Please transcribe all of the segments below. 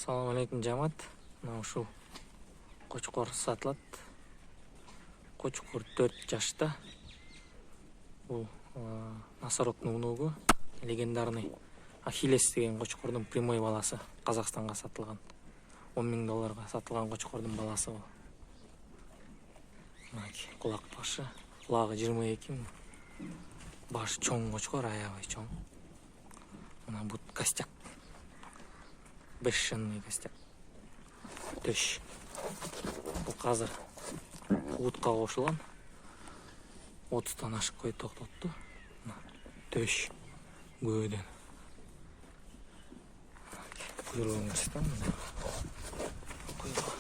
Assalamu alaikum жамаат. Мына ушул кочкор сатылат. Кочкор 4 жашта. Бул Насароктун унугу, легендарный Ахиллес деген кочкордун прямой баласы. Казакстанга сатылган. $10,000 сатылган кочкордун баласы бул. Кулак башы, кулагы 22. Башы чоң кочкор, аябай чоң. Мына бут костяк. Бешенный костяк. Төш. Бул азыр утка кошулган. 30тан ашып кой токтотту. Төш. Көөдөн. Куйругун көрсөтөм. Куйругу.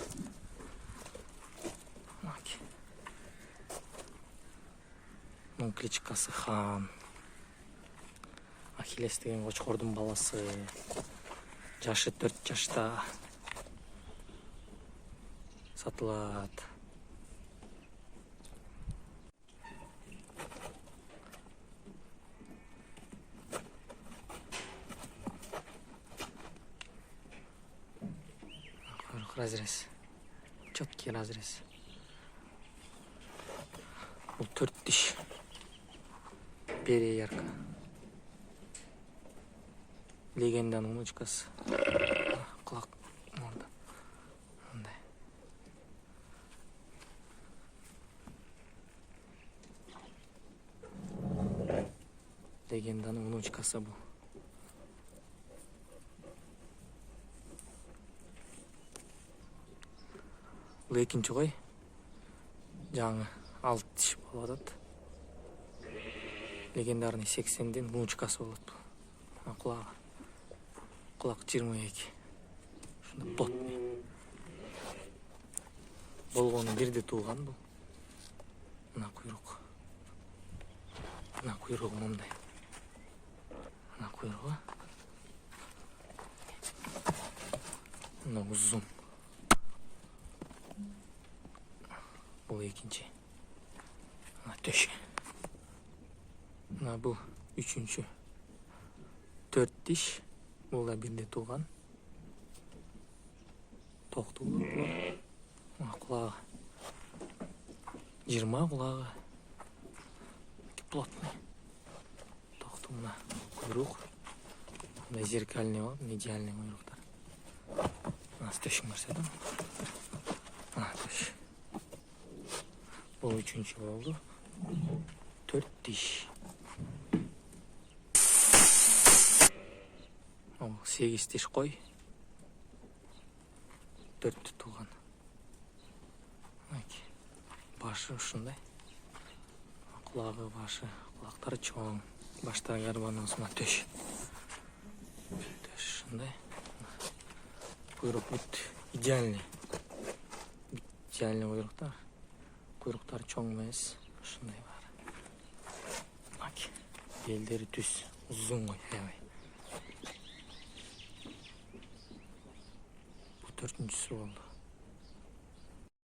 Мунун кличкасы Хан. Ахиллес деген кочкордун баласы. Жашы 4 жашта. Сатылат. Разрез. Четкий разрез. Бул 4 тиш. Переярка. Легенданын внучкасы. Кулак мында. Мындай. Легенданын внучкасы бул. Бул экинчи кой. Жаңы 6 тиш болуп атат. Легендарный 80дин внучкасы болот. Кулагы. Кулак 22. Ушундай плотный. Болгону бирде тууган бул. Мына куйрук. Мына куйругу мындай. Мына куйругу. Мына узун. Бул экинчи. Мына төшү. Мына бул үчүнчү. 4 тиш. Бул да бирде тууган. Токтуу. Кулагы 20, кулагы плотный. Токтуу. Мына куйрук. Мындай зеркальный болот, идеальный куйруктар. Мына төшүн көрсөтөм. Мына төш. Бул үчүнчү болду. 4 тиш. 8 тиш кой. 4 тууган. Башы ушундай. Кулагы, башы, кулактары чоң. Баштагы гарбаныбыз мына төш. Төш ушундай. Куйрук бүт идеальный. Идеальный куйруктар. Куйруктары чоң эмес. Ушундай бар. Белдери түз, узун кой, аябай. Бул 4-үнчүсү болду.